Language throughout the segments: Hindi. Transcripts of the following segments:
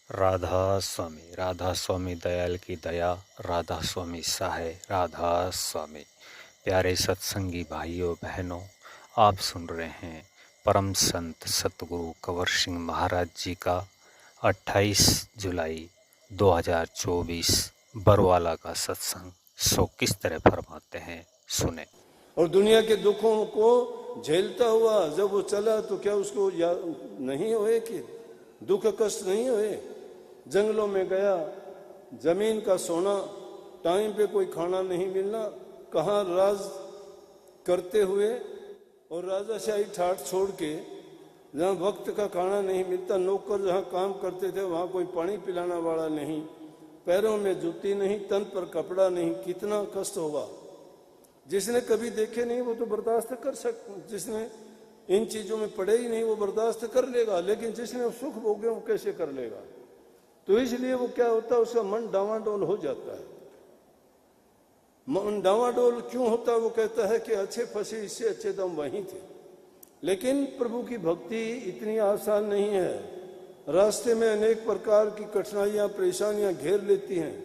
राधा स्वामी दयाल की दया, राधा स्वामी सहाय, राधा स्वामी। प्यारे सत्संगी भाइयों बहनों, आप सुन रहे हैं परम संत सतगुरु कंवर सिंह महाराज जी का 28 जुलाई 2024 बरवाला का सत्संग। सो किस तरह फरमाते हैं, सुने। और दुनिया के दुखों को झेलता हुआ जब वो चला तो क्या उसको नहीं हुए कि दुख कष्ट नहीं हुए? जंगलों में गया, जमीन का सोना, टाइम पे कोई खाना नहीं मिलना, कहाँ राज करते हुए और राजाशाही ठाठ छोड़ के, जहाँ वक्त का खाना नहीं मिलता, नौकर जहाँ काम करते थे वहाँ कोई पानी पिलाना वाला नहीं, पैरों में जूती नहीं, तन पर कपड़ा नहीं, कितना कष्ट होगा। जिसने कभी देखे नहीं वो तो बर्दाश्त कर सकता, जिसने इन चीजों में पड़े ही नहीं वो बर्दाश्त कर लेगा, लेकिन जिसने सुख भोगे वो कैसे कर लेगा? तो इसलिए वो क्या होता है, उसका मन डावाडोल हो जाता है। मन डावाडोल क्यों होता है? वो कहता है कि अच्छे फंसे, इससे अच्छे तो हम वहीं थे। लेकिन प्रभु की भक्ति इतनी आसान नहीं है। रास्ते में अनेक प्रकार की कठिनाइयां परेशानियां घेर लेती हैं।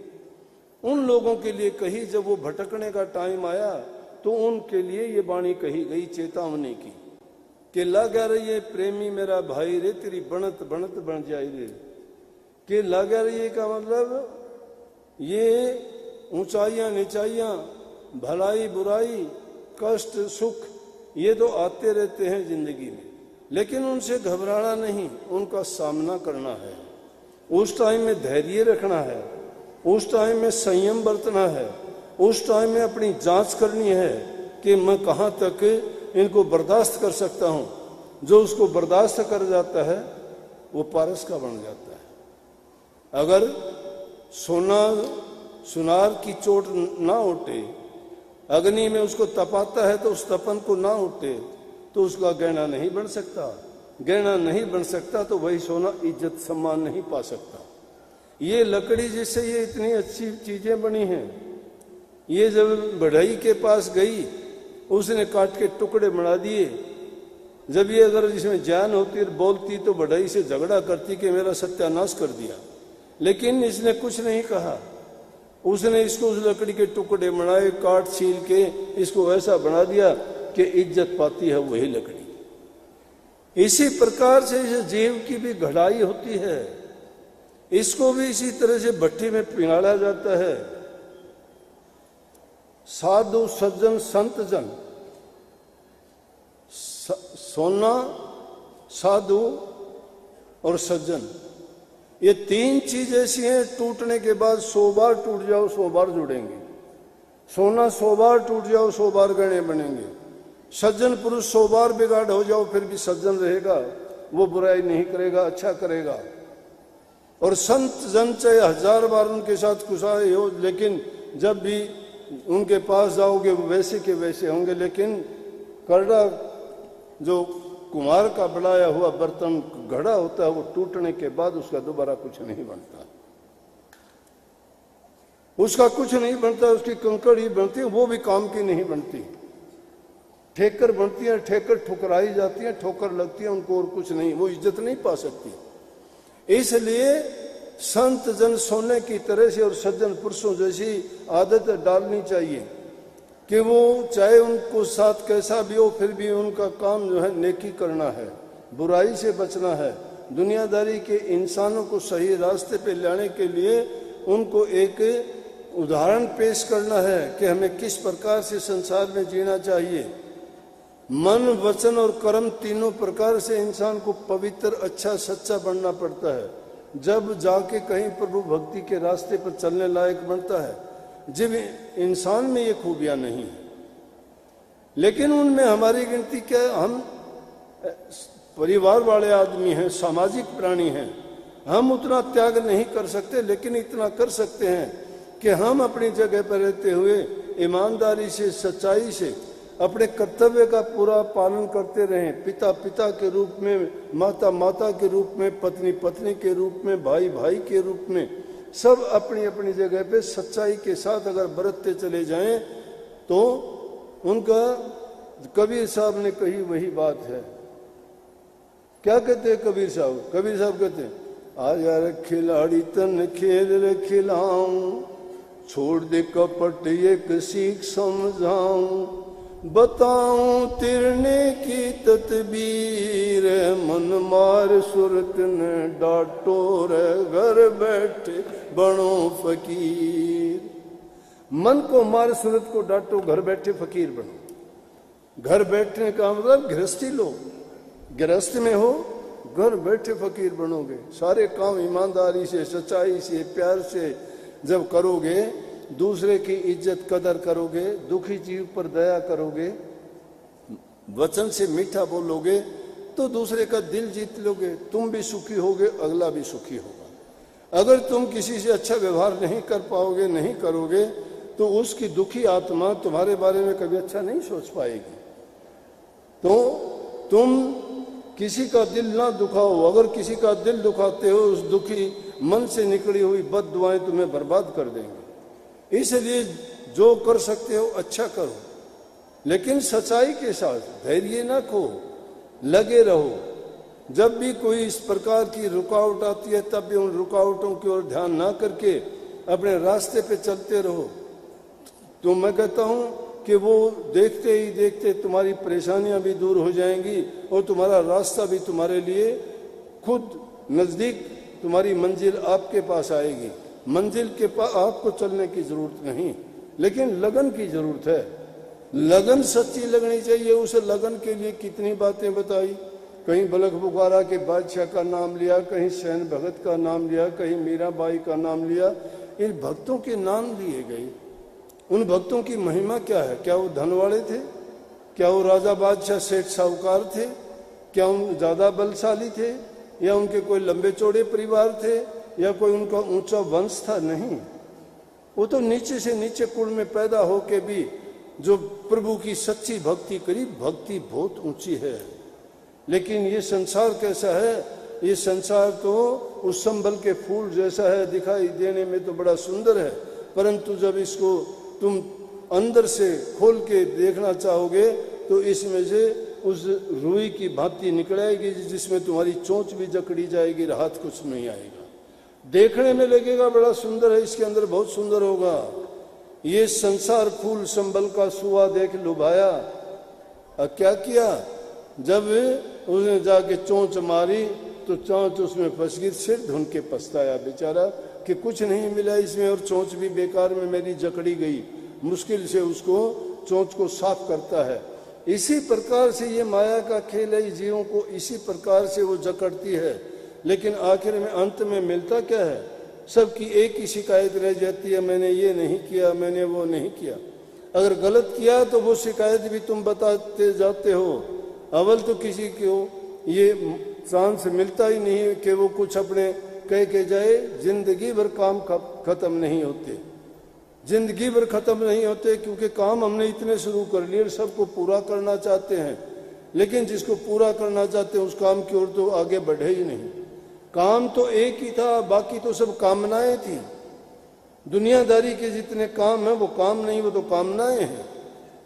उन लोगों के लिए कही, जब वो भटकने का टाइम आया तो उनके लिए ये वाणी कही गई चेतावनी की कि लगा रही प्रेमी मेरा भाई रे, तेरी बनत बनत बन जाए रे। कि लगा रही का मतलब ये ऊंचाइयां नीचाइयां, भलाई बुराई, कष्ट सुख, ये तो आते रहते हैं जिंदगी में, लेकिन उनसे घबराना नहीं, उनका सामना करना है। उस टाइम में धैर्य रखना है, उस टाइम में संयम बरतना है, उस टाइम में अपनी जांच करनी है कि मैं कहाँ तक इनको बर्दाश्त कर सकता हूँ। जो उसको बर्दाश्त कर जाता है वो पारस का बन जाता है। अगर सुनार की चोट ना उठे, अग्नि में उसको तपाता है तो उस तपन को ना उठे तो उसका गहना नहीं बन सकता। गहना नहीं बन सकता तो वही सोना इज्जत सम्मान नहीं पा सकता। ये लकड़ी जिससे ये इतनी अच्छी चीजें बनी हैं, ये जब बढ़ई के पास गई उसने काट के टुकड़े बना दिए। जब ये अगर जिसमें जान होती बोलती तो बढ़ई से झगड़ा करती कि मेरा सत्यानाश कर दिया, लेकिन इसने कुछ नहीं कहा। उसने इसको उस लकड़ी के टुकड़े बनाए, काट छील के इसको ऐसा बना दिया कि इज्जत पाती है वही लकड़ी। इसी प्रकार से इस जीव की भी घड़ाई होती है, इसको भी इसी तरह से भट्टी में पिघाड़ा जाता है। साधु सज्जन संत जन, सोना, साधु और सज्जन, ये तीन चीज ऐसी हैं, टूटने के बाद 100 बार टूट जाओ 100 बार जुड़ेंगे। सोना 100 बार टूट जाओ 100 बार गहने बनेंगे। सज्जन पुरुष 100 बार बिगाड़ हो जाओ फिर भी सज्जन रहेगा, वो बुराई नहीं करेगा, अच्छा करेगा। और संत जन चाहे 1000 बार उनके साथ कुशाई हो, लेकिन जब भी उनके पास जाओगे वो वैसे के वैसे होंगे। लेकिन करड़ा जो कुम्हार का बनाया हुआ बर्तन घड़ा होता है, वो टूटने के बाद उसका दोबारा कुछ नहीं बनता, उसका कुछ नहीं बनता, उसकी कंकड़ ही बनती है, वो भी काम की नहीं बनती। ठेकर बनती है, ठेकर ठुकराई जाती है, ठोकर लगती है, उनको और कुछ नहीं, वो इज्जत नहीं पा सकती। इसलिए संत जन सोने की तरह से और सज्जन पुरुषों जैसी आदत डालनी चाहिए कि वो चाहे उनको साथ कैसा भी हो फिर भी उनका काम जो है नेकी करना है, बुराई से बचना है। दुनियादारी के इंसानों को सही रास्ते पे लाने के लिए उनको एक उदाहरण पेश करना है कि हमें किस प्रकार से संसार में जीना चाहिए। मन, वचन और कर्म तीनों प्रकार से इंसान को पवित्र, अच्छा, सच्चा बनना पड़ता है, जब जाके कहीं प्रभु भक्ति के रास्ते पर चलने लायक बनता है। जब इंसान में ये खूबियां नहीं है, लेकिन उनमें हमारी गिनती क्या है? हम परिवार वाले आदमी हैं, सामाजिक प्राणी हैं, हम उतना त्याग नहीं कर सकते, लेकिन इतना कर सकते हैं कि हम अपनी जगह पर रहते हुए ईमानदारी से, सच्चाई से अपने कर्तव्य का पूरा पालन करते रहें। पिता पिता के रूप में, माता माता के रूप में, पत्नी पत्नी के रूप में, भाई भाई के रूप में, सब अपनी अपनी जगह पे सच्चाई के साथ अगर बरतते चले जाएं तो उनका, कबीर साहब ने कही वही बात है। क्या कहते हैं कबीर साहब? कबीर साहब कहते हैं आजा रे खिलाड़ी तन खेल रे खिलाऊं, छोड़ दे कपट एक सीख समझाऊं, बताऊं तिरने की तदबीर, मन मार सूरत ने डांटो रे घर बैठे बनो फकीर। मन को मार सूरत को डांटो, घर बैठे फकीर बनो। घर बैठने का मतलब गृहस्थी लो, गृहस्थ में हो घर बैठे फकीर बनोगे। सारे काम ईमानदारी से, सच्चाई से, प्यार से जब करोगे, दूसरे की इज्जत कदर करोगे, दुखी जीव पर दया करोगे, वचन से मीठा बोलोगे, तो दूसरे का दिल जीत लोगे। तुम भी सुखी होगे, अगला भी सुखी होगा। अगर तुम किसी से अच्छा व्यवहार नहीं कर पाओगे, नहीं करोगे, तो उसकी दुखी आत्मा तुम्हारे बारे में कभी अच्छा नहीं सोच पाएगी। तो तुम किसी का दिल ना दुखाओ। अगर किसी का दिल दुखाते हो, उस दुखी मन से निकली हुई बद दुआएं तुम्हें बर्बाद कर देंगे। इसलिए जो कर सकते हो अच्छा करो, लेकिन सच्चाई के साथ, धैर्य ना खो, लगे रहो। जब भी कोई इस प्रकार की रुकावट आती है, तब भी उन रुकावटों की ओर ध्यान ना करके अपने रास्ते पे चलते रहो। तो मैं कहता हूं कि वो देखते ही देखते तुम्हारी परेशानियां भी दूर हो जाएंगी और तुम्हारा रास्ता भी तुम्हारे लिए खुद नजदीक, तुम्हारी मंजिल आपके पास आएगी। मंजिल के पास आपको चलने की जरूरत नहीं, लेकिन लगन की जरूरत है। लगन सच्ची लगनी चाहिए। उस लगन के लिए कितनी बातें बताई। कहीं बलख बुखारा के बादशाह का नाम लिया, कहीं सैन भगत का नाम लिया, कहीं मीराबाई का नाम लिया। इन भक्तों के नाम लिए गए। उन भक्तों की महिमा क्या है? क्या वो धन वाले थे? क्या वो राजा बादशाह सेठ साहूकार थे? क्या उन ज्यादा बलशाली थे? या उनके कोई लंबे चौड़े परिवार थे? या कोई उनका ऊंचा वंश था? नहीं, वो तो नीचे से नीचे कुल में पैदा होके भी जो प्रभु की सच्ची भक्ति करी, भक्ति बहुत ऊंची है। लेकिन ये संसार कैसा है? ये संसार तो उस संभल के फूल जैसा है, दिखाई देने में तो बड़ा सुंदर है, परंतु जब इसको तुम अंदर से खोल के देखना चाहोगे तो इसमें से उस रुई की भांति निकल आएगी, जिसमें तुम्हारी चोंच भी जकड़ी जाएगी, राहत कुछ नहीं आएगा। देखने में लगेगा बड़ा सुंदर है, इसके अंदर बहुत सुंदर होगा। ये संसार फूल संबल का सुआ देख लुभाया। अब क्या किया? जब उसने जाके चोंच मारी तो चोंच उसमें फंस गई। सिर ढूंढ के पछताया बेचारा कि कुछ नहीं मिला इसमें, और चोंच भी बेकार में मेरी जकड़ी गई। मुश्किल से उसको चोंच को साफ करता है। इसी प्रकार से ये माया का खेल है। जीवों को इसी प्रकार से वो जकड़ती है, लेकिन आखिर में अंत में मिलता क्या है? सबकी एक ही शिकायत रह जाती है, मैंने ये नहीं किया, मैंने वो नहीं किया। अगर गलत किया तो वो शिकायत भी तुम बताते जाते हो। अव्वल तो किसी को ये चांस मिलता ही नहीं कि वो कुछ अपने कह के जाए। जिंदगी भर काम खत्म नहीं होते, जिंदगी भर खत्म नहीं होते, क्योंकि काम हमने इतने शुरू कर लिए, सबको पूरा करना चाहते हैं। लेकिन जिसको पूरा करना चाहते हैं उस काम की ओर तो आगे बढ़े ही नहीं। काम तो एक ही था, बाकी तो सब कामनाएं थी। दुनियादारी के जितने काम है वो काम नहीं, वो तो कामनाएं हैं।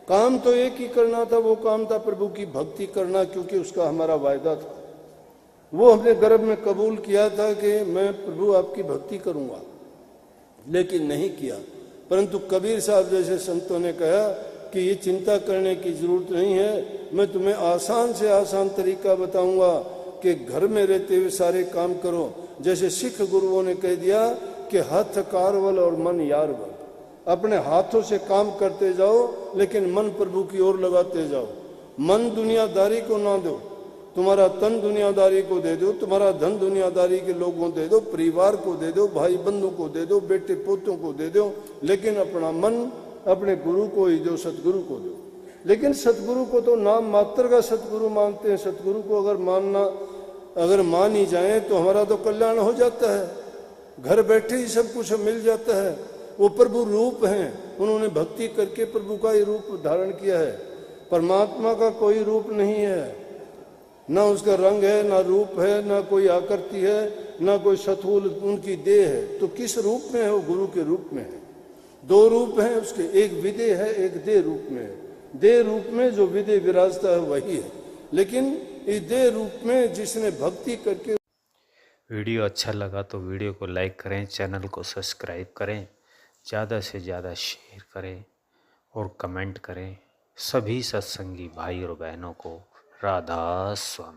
काम तो एक ही करना था, वो काम था प्रभु की भक्ति करना, क्योंकि उसका हमारा वायदा था। वो हमने गर्भ में कबूल किया था कि मैं प्रभु आपकी भक्ति करूंगा, लेकिन नहीं किया। परंतु कबीर साहब जैसे संतों ने कहा कि ये चिंता करने की जरूरत नहीं है, मैं तुम्हें आसान से आसान तरीका बताऊंगा कि घर में रहते हुए सारे काम करो। जैसे सिख गुरुओं ने कह दिया कि हाथ कारवल और मन यारवल। अपने हाथों से काम करते जाओ, लेकिन मन प्रभु की ओर लगाते जाओ। मन दुनियादारी को ना दो, तुम्हारा तन दुनियादारी को दे दो, तुम्हारा धन दुनियादारी के लोगों दे दो, परिवार को दे दो, भाई बंधु को दे दो, बेटे पोतों को दे दो, लेकिन अपना मन अपने गुरु को ही दो, सतगुरु को दो। लेकिन सतगुरु को तो नाम मात्र का सतगुरु मानते हैं। सतगुरु को अगर मान ही जाए तो हमारा तो कल्याण हो जाता है। घर बैठे ही सब कुछ मिल जाता है। वो प्रभु रूप हैं, उन्होंने भक्ति करके प्रभु का ही रूप धारण किया है। परमात्मा का कोई रूप नहीं है, ना उसका रंग है, ना रूप है, ना कोई आकृति है, ना कोई सथूल उनकी देह है। तो किस रूप में है? वो गुरु के रूप में है। दो रूप हैं उसके, एक विदेह है, एक देह रूप में है। देह रूप में जो विदेह विराजता है वही है, लेकिन इस देह रूप में जिसने भक्ति करके वीडियो अच्छा लगा तो वीडियो को लाइक करें, चैनल को सब्सक्राइब करें, ज़्यादा से ज़्यादा शेयर करें और कमेंट करें। सभी सत्संगी भाई और बहनों को राधा स्वामी।